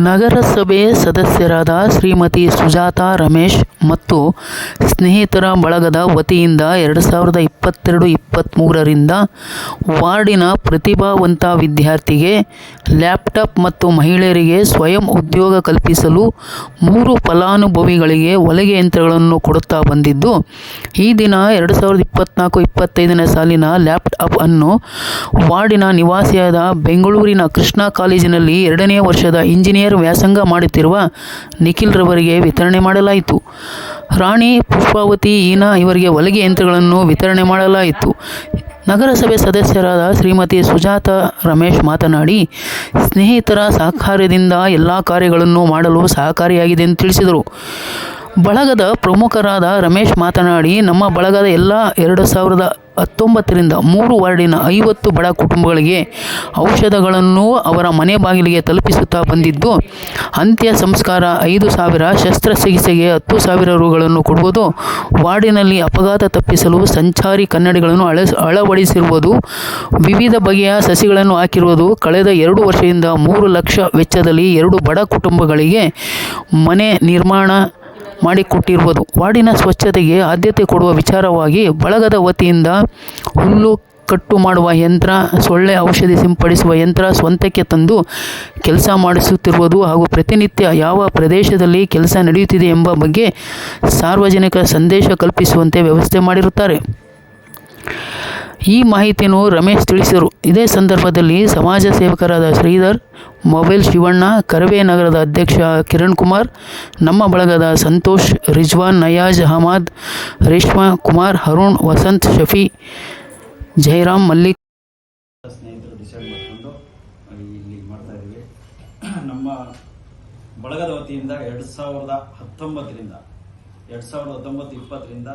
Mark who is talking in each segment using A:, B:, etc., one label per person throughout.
A: ನಗರಸಭೆ ಸದಸ್ಯರಾದ ಶ್ರೀಮತಿ ಸುಜಾತಾ ರಮೇಶ್ ಮತ್ತು ಸ್ನೇಹಿತರ ಬಳಗದ ವತಿಯಿಂದ 2022-23ರಿಂದ ವಾರ್ಡಿನ ಪ್ರತಿಭಾವಂತ ವಿದ್ಯಾರ್ಥಿಗೆ ಲ್ಯಾಪ್ಟಾಪ್ ಮತ್ತು ಮಹಿಳೆಯರಿಗೆ ಸ್ವಯಂ ಉದ್ಯೋಗ ಕಲ್ಪಿಸಲು 3 ಫಲಾನುಭವಿಗಳಿಗೆ ಹೊಲಿಗೆ ಯಂತ್ರಗಳನ್ನು ಕೊಡುತ್ತಾ ಬಂದಿದ್ದು, ಈ ದಿನ 2024-25ನೇ ಸಾಲಿನ ಲ್ಯಾಪ್ಟಾಪ್ ಅನ್ನು ವಾರ್ಡಿನ ನಿವಾಸಿಯಾದ ಬೆಂಗಳೂರಿನ ಕೃಷ್ಣ ಕಾಲೇಜಿನಲ್ಲಿ 2ನೇ ವರ್ಷದ ಇಂಜಿನಿಯರ್ ವ್ಯಾಸಂಗ ಮಾಡುತ್ತಿರುವ ನಿಖಿಲ್ ರವರಿಗೆ ವಿತರಣೆ ಮಾಡಲಾಯಿತು. ರಾಣಿ ಪುಷ್ಪಾವತಿ ಈನಾ ಇವರಿಗೆ ಹೊಲಿಗೆ ಯಂತ್ರಗಳನ್ನು ವಿತರಣೆ ಮಾಡಲಾಯಿತು. ನಗರಸಭೆ ಸದಸ್ಯರಾದ ಶ್ರೀಮತಿ ಸುಜಾತಾ ರಮೇಶ್ ಮಾತನಾಡಿ, ಸ್ನೇಹಿತರ ಸಹಕಾರದಿಂದ ಎಲ್ಲ ಕಾರ್ಯಗಳನ್ನು ಮಾಡಲು ಸಹಕಾರಿಯಾಗಿದೆ ಎಂದು ತಿಳಿಸಿದರು. ಬಳಗದ ಪ್ರಮುಖರಾದ ರಮೇಶ್ ಮಾತನಾಡಿ, ನಮ್ಮ ಬಳಗದ ಎಲ್ಲ 2019ರಿಂದ 3 ವಾರ್ಡಿನ 50 ಬಡ ಕುಟುಂಬಗಳಿಗೆ ಔಷಧಗಳನ್ನು ಅವರ ಮನೆ ಬಾಗಿಲಿಗೆ ತಲುಪಿಸುತ್ತಾ ಬಂದಿದ್ದು, ಅಂತ್ಯ ಸಂಸ್ಕಾರ 5,000, ಶಸ್ತ್ರಚಿಕಿತ್ಸೆಗೆ 10,000 ರುಗಳನ್ನು ಕೊಡುವುದು, ವಾರ್ಡಿನಲ್ಲಿ ಅಪಘಾತ ತಪ್ಪಿಸಲು ಸಂಚಾರಿ ಕನ್ನಡಿಗಳನ್ನು ಅಳವಡಿಸಿರುವುದು, ವಿವಿಧ ಬಗೆಯ ಸಸಿಗಳನ್ನು ಹಾಕಿರುವುದು, ಕಳೆದ 2 ವರ್ಷದಿಂದ 3 ಲಕ್ಷ ವೆಚ್ಚದಲ್ಲಿ 2 ಬಡ ಕುಟುಂಬಗಳಿಗೆ ಮನೆ ನಿರ್ಮಾಣ ಮಾಡಿಕೊಟ್ಟಿರುವುದು, ವಾರ್ಡಿನ ಸ್ವಚ್ಛತೆಗೆ ಆದ್ಯತೆ ಕೊಡುವ ವಿಚಾರವಾಗಿ ಬಳಗದ ವತಿಯಿಂದ ಹುಲ್ಲು ಕಟ್ಟು ಮಾಡುವ ಯಂತ್ರ, ಸೊಳ್ಳೆ ಔಷಧಿ ಸಿಂಪಡಿಸುವ ಯಂತ್ರ ಸ್ವಂತಕ್ಕೆ ತಂದು ಕೆಲಸ ಮಾಡಿಸುತ್ತಿರುವುದು ಹಾಗೂ ಪ್ರತಿನಿತ್ಯ ಯಾವ ಪ್ರದೇಶದಲ್ಲಿ ಕೆಲಸ ನಡೆಯುತ್ತಿದೆ ಎಂಬ ಬಗ್ಗೆ ಸಾರ್ವಜನಿಕ ಸಂದೇಶ ಕಲ್ಪಿಸುವಂತೆ ವ್ಯವಸ್ಥೆ ಮಾಡಿರುತ್ತಾರೆ. ಈ ಮಾಹಿತಿಯನ್ನು ರಮೇಶ್ ತಿಳಿಸಿದರು. ಇದೇ ಸಂದರ್ಭದಲ್ಲಿ ಸಮಾಜ ಸೇವಕರಾದ ಶ್ರೀಧರ್, ಮೊಬೈಲ್ ಶಿವಣ್ಣ, ಕರವೇ ನಗರದ ಅಧ್ಯಕ್ಷ ಕಿರಣ್ ಕುಮಾರ್, ನಮ್ಮ ಬಳಗದ ಸಂತೋಷ್, ರಿಜ್ವಾನ್, ನಯಾಜ್ ಅಹಮದ್, ರೇಷ್ಮಾ ಕುಮಾರ್, ಅರುಣ್, ವಸಂತ್, ಶಫಿ, ಜಯರಾಮ್, ಮಲ್ಲಿಕ್
B: ಸ್ನೇಹಿತರು ಡಿಸೈಡ್ ಮಾಡಿಕೊಂಡು ಇಲ್ಲಿ ಮಾಡ್ತಾ ಇದ್ದೀವಿ. ನಮ್ಮ ಬಳಗದ ವತಿಯಿಂದ 2019ರಿಂದ 2019-20ರಿಂದ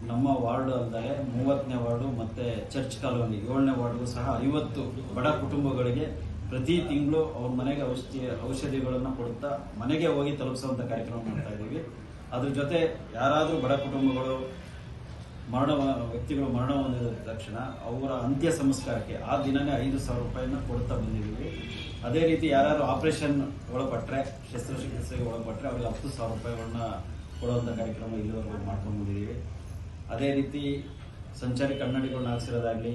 B: ನಮ್ಮ ವಾರ್ಡ್ ಅಲ್ಲದೆ 30ನೇ ವಾರ್ಡು ಮತ್ತು ಚರ್ಚ್ ಕಾಲೋನಿ 7ನೇ ವಾರ್ಡ್ಗೂ ಸಹ 50 ಬಡ ಕುಟುಂಬಗಳಿಗೆ ಪ್ರತಿ ತಿಂಗಳು ಅವ್ರ ಮನೆಗೆ ಔಷಧಿಗಳನ್ನು ಕೊಡುತ್ತಾ ಮನೆಗೆ ಹೋಗಿ ತಲುಪಿಸುವಂಥ ಕಾರ್ಯಕ್ರಮ ಮಾಡ್ತಾ ಇದ್ದೀವಿ. ಅದ್ರ ಜೊತೆ ಯಾರಾದರೂ ಬಡ ಕುಟುಂಬಗಳು ವ್ಯಕ್ತಿಗಳು ಮರಣ ಹೊಂದಿದ ತಕ್ಷಣ ಅವರ ಅಂತ್ಯ ಸಂಸ್ಕಾರಕ್ಕೆ ಆ ದಿನನೇ 5,000 ರೂಪಾಯಿನ ಕೊಡುತ್ತಾ ಬಂದಿದ್ದೀವಿ. ಅದೇ ರೀತಿ ಯಾರು ಆಪರೇಷನ್ ಒಳಪಟ್ಟರೆ, ಶಸ್ತ್ರಚಿಕಿತ್ಸೆಗೆ ಒಳಪಟ್ಟರೆ ಅವರಿಗೆ 10,000 ರೂಪಾಯಿಗಳನ್ನ ಕೊಡುವಂಥ ಕಾರ್ಯಕ್ರಮ ಇಲ್ಲಿವರೆಗೂ ಮಾಡ್ಕೊಂಡು ಬಂದಿದ್ದೀವಿ. ಅದೇ ರೀತಿ ಸಂಚಾರಿ ಕನ್ನಡಿಗಳನ್ನ ಹಾಕ್ಸಿರೋದಾಗಲಿ,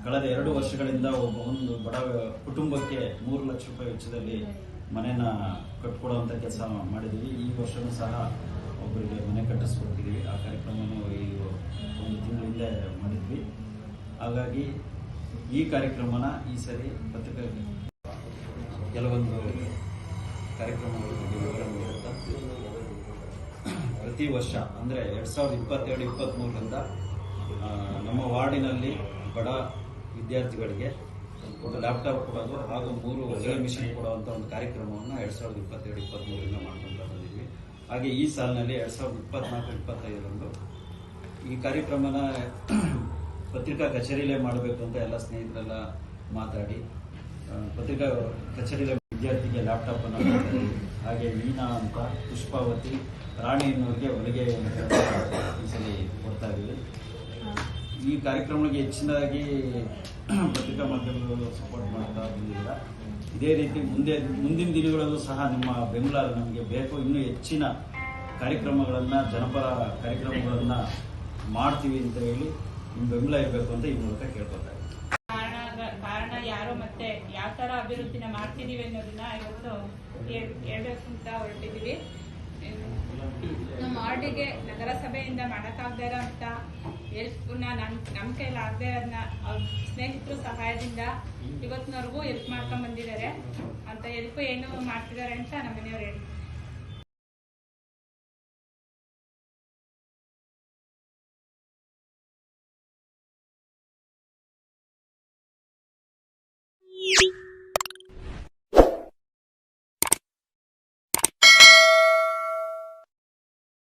B: ಕಳೆದ 2 ವರ್ಷಗಳಿಂದ ಒಂದು ಬಡ ಕುಟುಂಬಕ್ಕೆ 3 ಲಕ್ಷ ರೂಪಾಯಿ ವೆಚ್ಚದಲ್ಲಿ ಮನೆನ ಕಟ್ಕೊಡುವಂಥ ಕೆಲಸ ಮಾಡಿದ್ದೀವಿ. ಈ ವರ್ಷವೂ ಸಹ ಒಬ್ಬರಿಗೆ ಮನೆ ಕಟ್ಟಿಸ್ಕೊಡ್ತಿದ್ದೀವಿ. ಆ ಕಾರ್ಯಕ್ರಮವನ್ನು ಈ 1 ತಿಂಗಳ ಹಿಂದೆ ಮಾಡಿದ್ವಿ. ಹಾಗಾಗಿ ಈ ಕಾರ್ಯಕ್ರಮನ ಈ ಸರಿ ಪತ್ರಿಕೆ ಕೆಲವೊಂದು ಕಾರ್ಯಕ್ರಮಗಳ ಬಗ್ಗೆ ವಿವರ ನೀಡುತ್ತಾ ಪ್ರತಿ ವರ್ಷ ಅಂದರೆ 2022-23ರಿಂದ ನಮ್ಮ ವಾರ್ಡಿನಲ್ಲಿ ಬಡ ವಿದ್ಯಾರ್ಥಿಗಳಿಗೆ ಒಂದು ಲ್ಯಾಪ್ಟಾಪ್ ಕೊಡೋದು ಹಾಗೂ 3 ಹೊಲಿಗೆ ಮಿಷನ್ ಕೊಡುವಂಥ ಒಂದು ಕಾರ್ಯಕ್ರಮವನ್ನು 2022-23ರಿಂದ ಮಾಡ್ಕೊಂಡು ಬಂದಿದ್ವಿ. ಹಾಗೆ ಈ ಸಾಲಿನಲ್ಲಿ 2024-25ರಂದು ಈ ಕಾರ್ಯಕ್ರಮನ ಪತ್ರಿಕಾ ಕಚೇರಿಯಲ್ಲೇ ಮಾಡಬೇಕು ಅಂತ ಎಲ್ಲ ಸ್ನೇಹಿತರೆಲ್ಲ ಮಾತಾಡಿ ಪತ್ರಿಕಾ ಕಚೇರಿಯಲ್ಲೇ ವಿದ್ಯಾರ್ಥಿಗೆ ಲ್ಯಾಪ್ಟಾಪನ್ನು ಕೊಡ್ತಾರೆ. ಹಾಗೆ ಮೀನಾ ಅಂತ, ಪುಷ್ಪಾವತಿ, ರಾಣಿ ಅನ್ನೋರಿಗೆ ಹೊಲಿಗೆ ಈ ಸಲ ಕೊಡ್ತಾ ಇದ್ದೀವಿ. ಈ ಕಾರ್ಯಕ್ರಮಗಳಿಗೆ ಹೆಚ್ಚಿನದಾಗಿ ಪತ್ರಿಕಾ ಮಾಧ್ಯಮಗಳು ಸಪೋರ್ಟ್ ಮಾಡ್ತಾ ಬಂದಿಲ್ಲ. ಇದೇ ರೀತಿ ಮುಂದಿನ ದಿನಗಳಲ್ಲೂ ಸಹ ನಿಮ್ಮ ಬೆಂಬಲ ನಮಗೆ ಬೇಕು. ಇನ್ನೂ ಹೆಚ್ಚಿನ ಕಾರ್ಯಕ್ರಮಗಳನ್ನು, ಜನಪರ ಕಾರ್ಯಕ್ರಮಗಳನ್ನು ಮಾಡ್ತೀವಿ ಅಂತ ಹೇಳಿ ನಿಮ್ಮ ಬೆಂಬಲ ಇರಬೇಕು ಅಂತ ಈ ಮೂಲಕ ಕೇಳ್ಕೊತಾ ಇದ್ದೀವಿ.
C: ಕಾರಣ ಯಾರು ಮತ್ತೆ ಯಾವ ತರ ಅಭಿವೃದ್ಧಿನ ಮಾಡ್ತಿದೀವಿ ಅನ್ನೋದನ್ನ ಇವತ್ತು ಹೇಳ್ಬೇಕು ಅಂತ ಹೊರಟಿದೀವಿ. ನಮ್ಮ ವಾರ್ಡಿಗೆ ನಗರಸಭೆಯಿಂದ ಮಾಡೋಕ್ಕಾಗದೇ ಇರೋಂಥ ಹೆಲ್ಪ್ನ ನಮ್ಮ ಕೈಲಿ ಆಗದೆ ಅದನ್ನ ಅವ್ರ ಸ್ನೇಹಿತರು ಸಹಾಯದಿಂದ ಇವತ್ತಿನವರೆಗೂ ಹೆಲ್ಪ್ ಮಾಡ್ಕೊಂಡ್ ಬಂದಿದ್ದಾರೆ. ಅಂತ ಹೆಲ್ಪ್ ಏನು ಮಾಡ್ತಿದ್ದಾರೆ ಅಂತ ನಮ್ಮ ಮನೆಯವ್ರು ಹೇಳಿ.